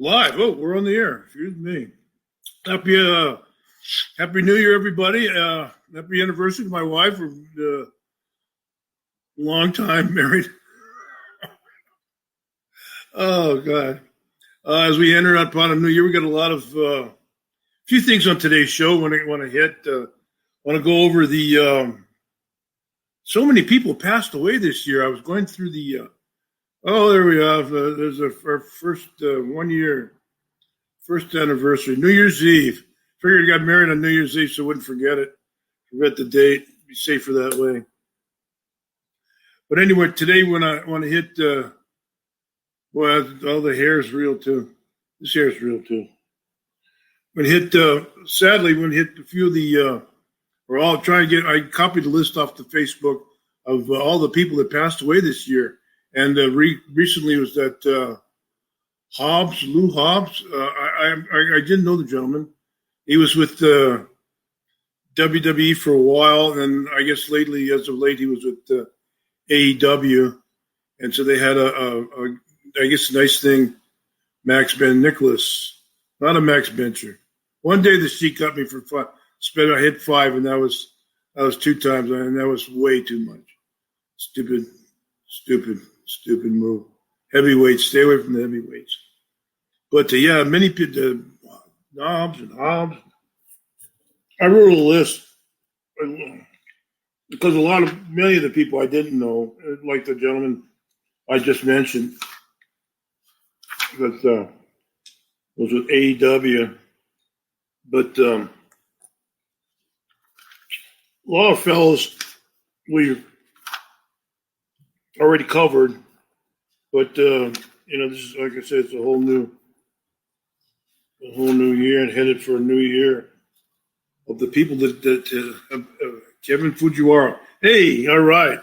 Live. Oh, we're on the air. Excuse me. Happy Happy New Year, everybody. Happy anniversary to my wife. We're long time married. Oh God. As we enter upon a new year, we got a lot of few things on today's show. Want to hit. Want to go over the. So many people passed away this year. I was going through the. Oh, there we have. There's our first 1 year, first anniversary, New Year's Eve. Figured I got married on New Year's Eve, so I wouldn't forget it. Forget the date. Be safer that way. But anyway, today when I want to hit, well, all the hair is real too. This hair is real too. When hit, sadly, when hit a few of the, we're all trying to get. I copied the list off the Facebook of all the people that passed away this year. And recently was that Lou Hobbs. I didn't know the gentleman. He was with WWE for a while, and I guess lately, as of late, he was with AEW. And so they had I guess a nice thing, Max Ben Nicholas, not a Max Bencher. One day the sheet cut me for five. I hit five, and that was 2 times, and that was way too much. Stupid move. Heavyweights, stay away from the heavyweights. But yeah, many people, Hobbs. I wrote a list because many of the people I didn't know, like the gentleman I just mentioned, that was with AEW. But a lot of fellows we've already covered, but this is, like I said, it's a whole new year and headed for a new year of the people that Kevin Fujiwara. Hey, all right,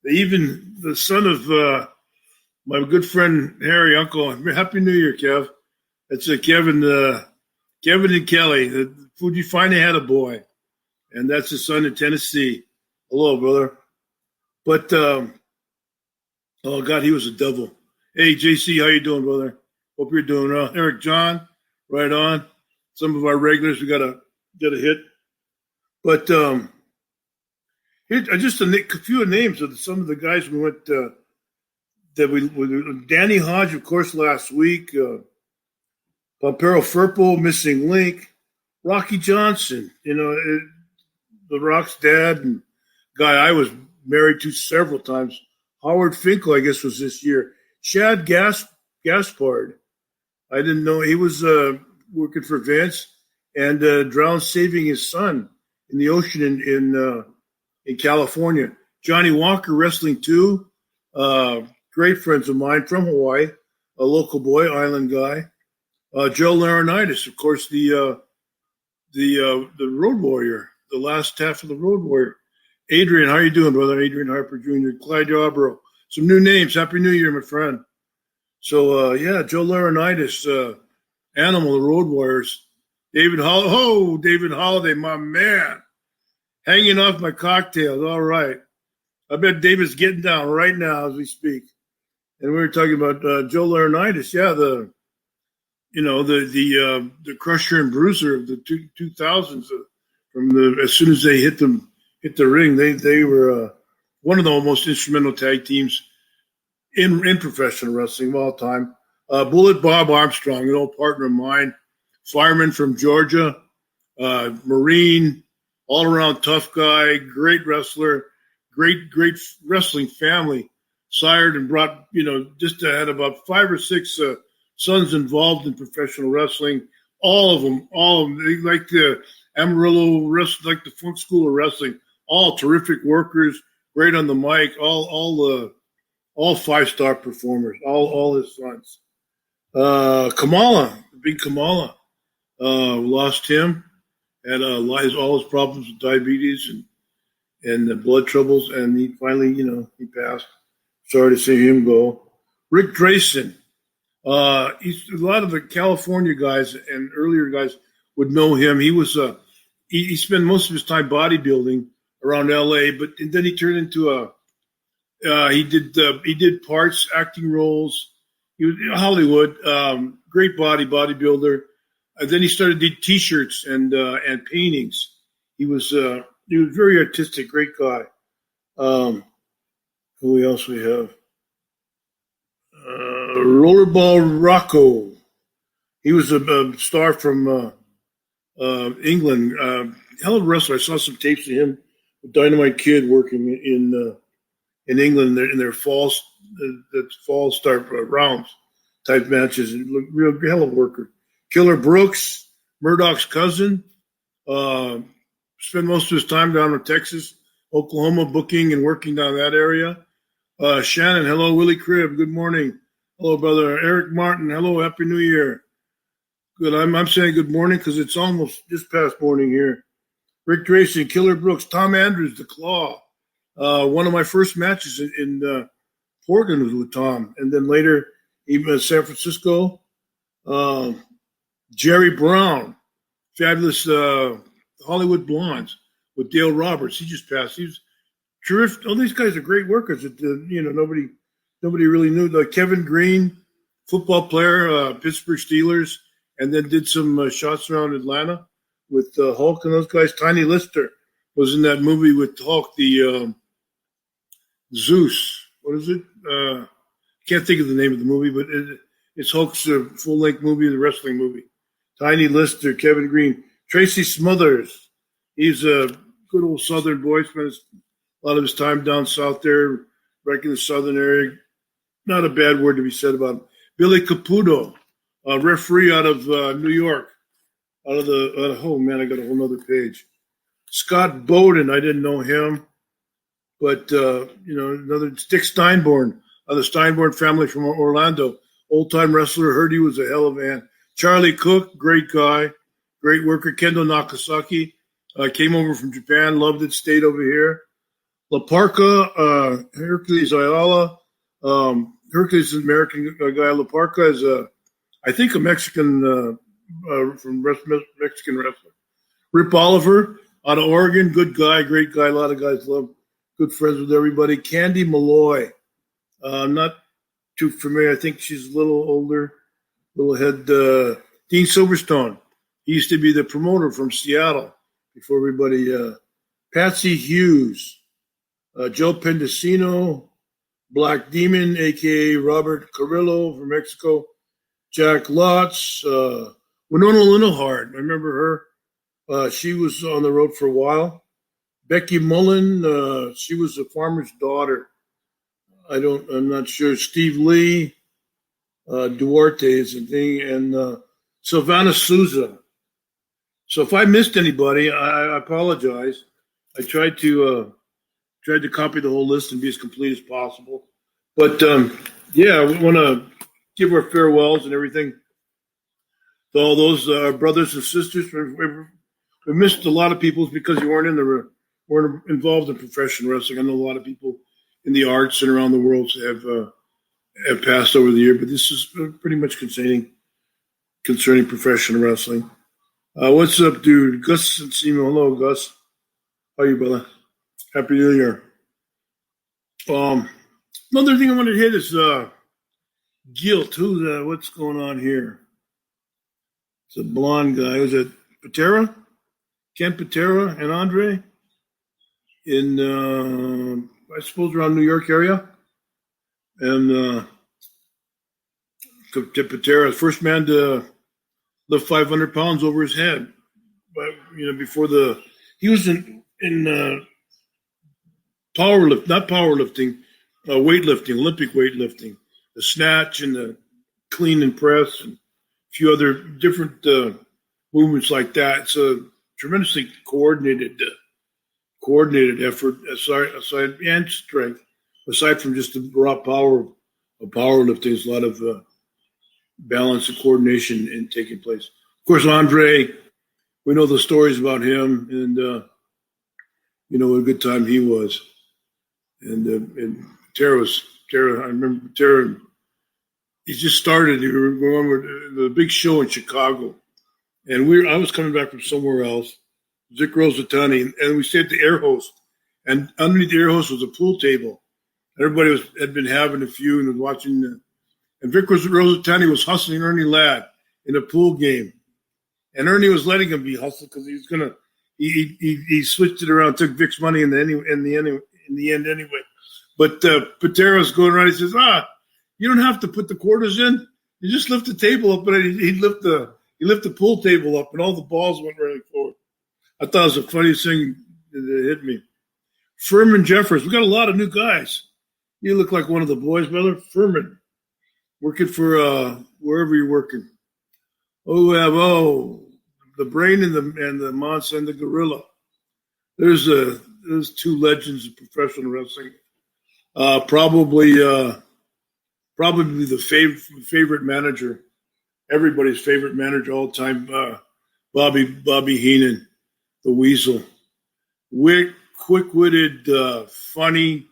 even the son of my good friend Harry, Uncle. Happy New Year, Kev. That's Kevin and Kelly. Fuji finally had a boy, and that's his son in Tennessee. Hello, brother. But oh God, he was a devil. Hey, JC, how you doing, brother? Hope you're doing well. Eric John, right on. Some of our regulars we got a hit, but here just a few names of some of the guys we went Danny Hodge, of course, last week. Pompero Firpo, Missing Link, Rocky Johnson. The Rock's dad and guy I was married to several times. Howard Finkel, I guess, was this year. Chad Gaspard. I didn't know he was working for Vince and drowned saving his son in the ocean in California. Johnny Walker, wrestling too. Great friends of mine from Hawaii, a local boy, island guy. Joe Laurinaitis, of course, the Road Warrior, the last half of the Road Warrior. Adrian, how you doing, brother? Adrian Harper Jr., Clyde Yarborough. Some new names. Happy New Year, my friend. So, Joe Laurinaitis, Animal, the Road Warriors. David Holiday, my man. Hanging off my cocktails. All right. I bet David's getting down right now as we speak. And we were talking about Joe Laurinaitis. Yeah, the Crusher and Bruiser of the 2000s. As soon as they hit the ring, they were one of the most instrumental tag teams in professional wrestling of all time. Bullet Bob Armstrong, an old partner of mine, fireman from Georgia, Marine, all around tough guy, great wrestler, great wrestling family, sired and brought just had about 5 or 6 sons involved in professional wrestling. All of them, they like the Amarillo wrestling, like the Funk School of Wrestling. All terrific workers, great on the mic. All 5-star performers. All his sons. Kamala, the big Kamala, lost him. Had all his problems with diabetes and the blood troubles, and he finally, he passed. Sorry to see him go. Rick Drayson. A lot of the California guys and earlier guys would know him. He was he spent most of his time bodybuilding around L.A., but then he turned into he did parts, acting roles He was in Hollywood, great bodybuilder. Then he started doing T-shirts and paintings. He was very artistic, great guy. Who else we have? Rollerball Rocco. He was a star from England. Hell of a wrestler. I saw some tapes of him, Dynamite Kid, working in England in their fall start rounds type matches. Real hell of a worker. Killer Brooks, Murdoch's cousin, spent most of his time down in Texas, Oklahoma, booking and working down that area. Shannon, hello. Willie Cribb, good morning. Hello, brother. Eric Martin, hello. Happy New Year. Good. I'm saying good morning because it's almost just past morning here. Rick Tracy, Killer Brooks, Tom Andrews, The Claw. One of my first matches in Portland was with Tom, and then later even San Francisco. Jerry Brown, fabulous Hollywood Blondes with Dale Roberts. He just passed. He was terrific. All these guys are great workers. Nobody really knew. Kevin Green, football player, Pittsburgh Steelers, and then did some shots around Atlanta with Hulk and those guys. Tiny Lister was in that movie with Hulk, the Zeus. What is it? Can't think of the name of the movie, but it's Hulk's full-length movie, the wrestling movie. Tiny Lister, Kevin Green, Tracy Smothers. He's a good old Southern boy. Spent a lot of his time down south there, right in the southern area. Not a bad word to be said about him. Billy Caputo, a referee out of New York. Oh man, I got a whole other page. Scott Bowden, I didn't know him, but another Dick Steinborn, of the Steinborn family from Orlando, old-time wrestler. Heard he was a hell of a man. Charlie Cook, great guy, great worker. Kendo Nakasaki came over from Japan, loved it, stayed over here. La Parca, Hercules Ayala. Hercules is an American guy. La Parca is I think a Mexican from Mexican wrestler. Rip Oliver out of Oregon, good guy, great guy. A lot of guys love, good friends with everybody. Candy Malloy, not too familiar. I think she's a little older. Little head. Dean Silverstone. He used to be the promoter from Seattle before everybody. Patsy Hughes. Joe Pendicino. Black Demon, a.k.a. Robert Carrillo from Mexico. Jack Lotz. Winona Linohart. I remember her. She was on the road for a while. Becky Mullen. She was a farmer's daughter. I'm not sure. Steve Lee. Duarte is a thing, and Sylvana Souza. So if I missed anybody, I apologize. I tried to copy the whole list and be as complete as possible. But we want to give our farewells and everything to all those brothers and sisters. We missed a lot of people because you weren't involved in professional wrestling. I know a lot of people in the arts and around the world have passed over the year, but this is pretty much concerning professional wrestling. What's up, dude? Gus and Simo. Hello, Gus. How are you, brother? Happy New Year. Another thing I wanted to hit is guilt. What's going on here? It's a blonde guy. Was it Patera? Ken Patera and Andre? In, I suppose, around New York area. And Patera, first man to lift 500 pounds over his head. But before he was in weightlifting, Olympic weightlifting, the snatch and the clean and press, and a few other different movements like that. It's a tremendously coordinated effort, aside and strength. Aside from just the raw power of powerlifting, there's a lot of balance and coordination in taking place. Of course, Andre, we know the stories about him, and what a good time he was. And Tara, I remember Tara. He just started. We were going with the big show in Chicago, and I was coming back from somewhere else. Zick Rosatani, and we stayed at the air host, and underneath the air host was a pool table. Everybody had been having a few and was watching and Vic Rosatani was hustling Ernie Ladd in a pool game, and Ernie was letting him be hustled because he was gonna. He switched it around, took Vic's money in the end anyway. But Patero's going around. He says, you don't have to put the quarters in. You just lift the table up, and he'd lift the pool table up, and all the balls went running forward. I thought it was the funniest thing that hit me. Furman Jeffers. We got a lot of new guys. You look like one of the boys, brother. Furman, working for wherever you're working. The Brain and the Monster and the Gorilla. There's two legends of professional wrestling. Probably the favorite manager, everybody's favorite manager all time, Bobby Heenan, the Weasel. Quick-witted, funny,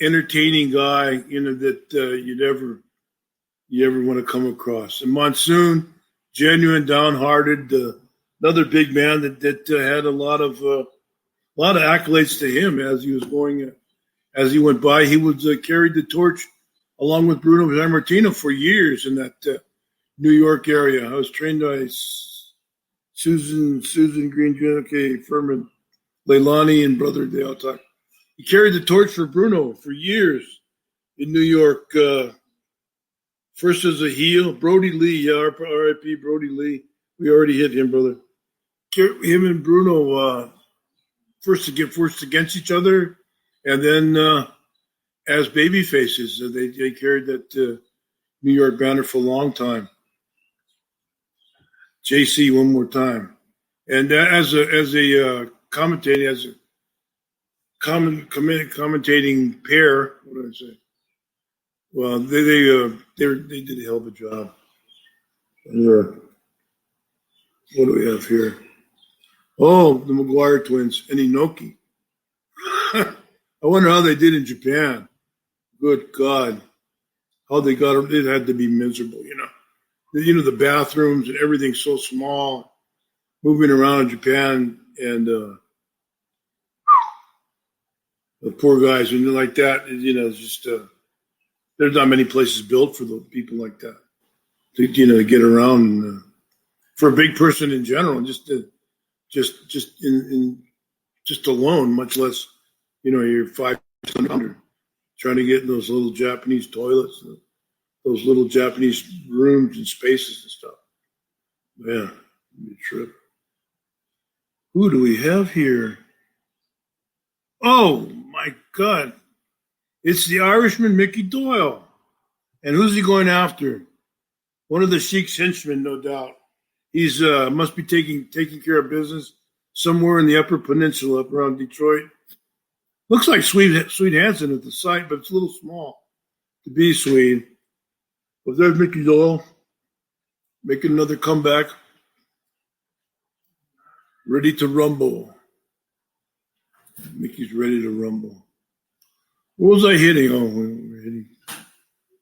entertaining guy, that you ever want to come across. And Monsoon, genuine, downhearted, another big man that had a lot of accolades to him as he was going. As he went by, he was carried the torch along with Bruno Sammartino for years in that New York area. I was trained by Susan Green, J.K. Furman, Leilani, and Brother Dale Talk. He carried the torch for Bruno for years in New York. First as a heel, Brody Lee, R.I.P. Brody Lee. We already hit him, brother. Him and Bruno first against each other, and then as baby faces, they carried that New York banner for a long time. JC, one more time, and as a commentating commentating pair. What did I say? Well, they did a hell of a job. What do we have here? Oh, the McGuire twins and Inoki. I wonder how they did in Japan. Good God, how they got them. It had to be miserable, the bathrooms and everything's so small. Moving around in Japan, and the poor guys, when you're like that, it's just there's not many places built for the people like that to get around. And, for a big person in general, just alone, much less, you're 500 trying to get in those little Japanese toilets, those little Japanese rooms and spaces and stuff. Yeah, it'd be a trip. Who do we have here? Oh my God. It's the Irishman, Mickey Doyle. And who's he going after? One of the Sheik's henchmen, no doubt. He's must be taking care of business somewhere in the Upper Peninsula up around Detroit. Looks like Swede Hansen at the site, but it's a little small to be Swede. But there's Mickey Doyle making another comeback. Ready to rumble. Mickey's ready to rumble. What was I hitting?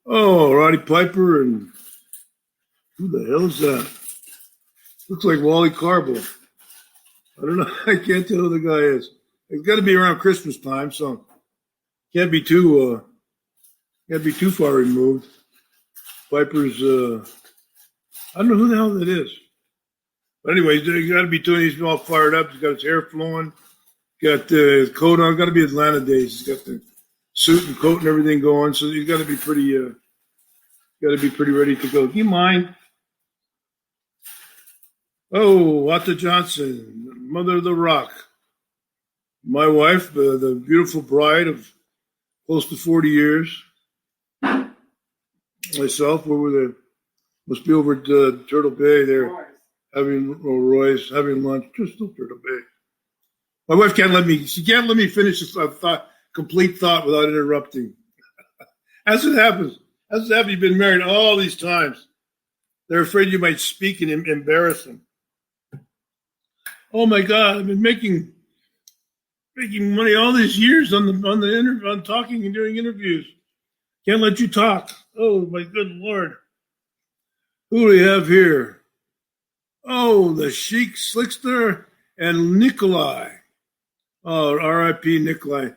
Oh, Roddy Piper, and who the hell is that? Looks like Wally Carbo. I don't know. I can't tell who the guy is. It's got to be around Christmas time, so can't be too far removed. Piper's I don't know who the hell that is. But anyway, he's got to be doing. He's all fired up. He's got his hair flowing. Got the coat on. Got to be Atlanta days. He's got the suit and coat and everything going. So he's got to be pretty. Got to be pretty ready to go. Do you mind? Oh, Wata Johnson, mother of the Rock. My wife, the beautiful bride of close to 40 years. Myself, we were there. Must be over at Turtle Bay there, Roy's having lunch. Just Turtle Bay. My wife can't let me. She can't let me finish this complete thought without interrupting. As it happens, you've been married all these times. They're afraid you might speak and embarrass them. Oh my God! I've been making money all these years on talking and doing interviews. Can't let you talk. Oh my good Lord! Who do we have here? Oh, the Sheik Slickster and Nikolai. Oh, R.I.P. Nikolai.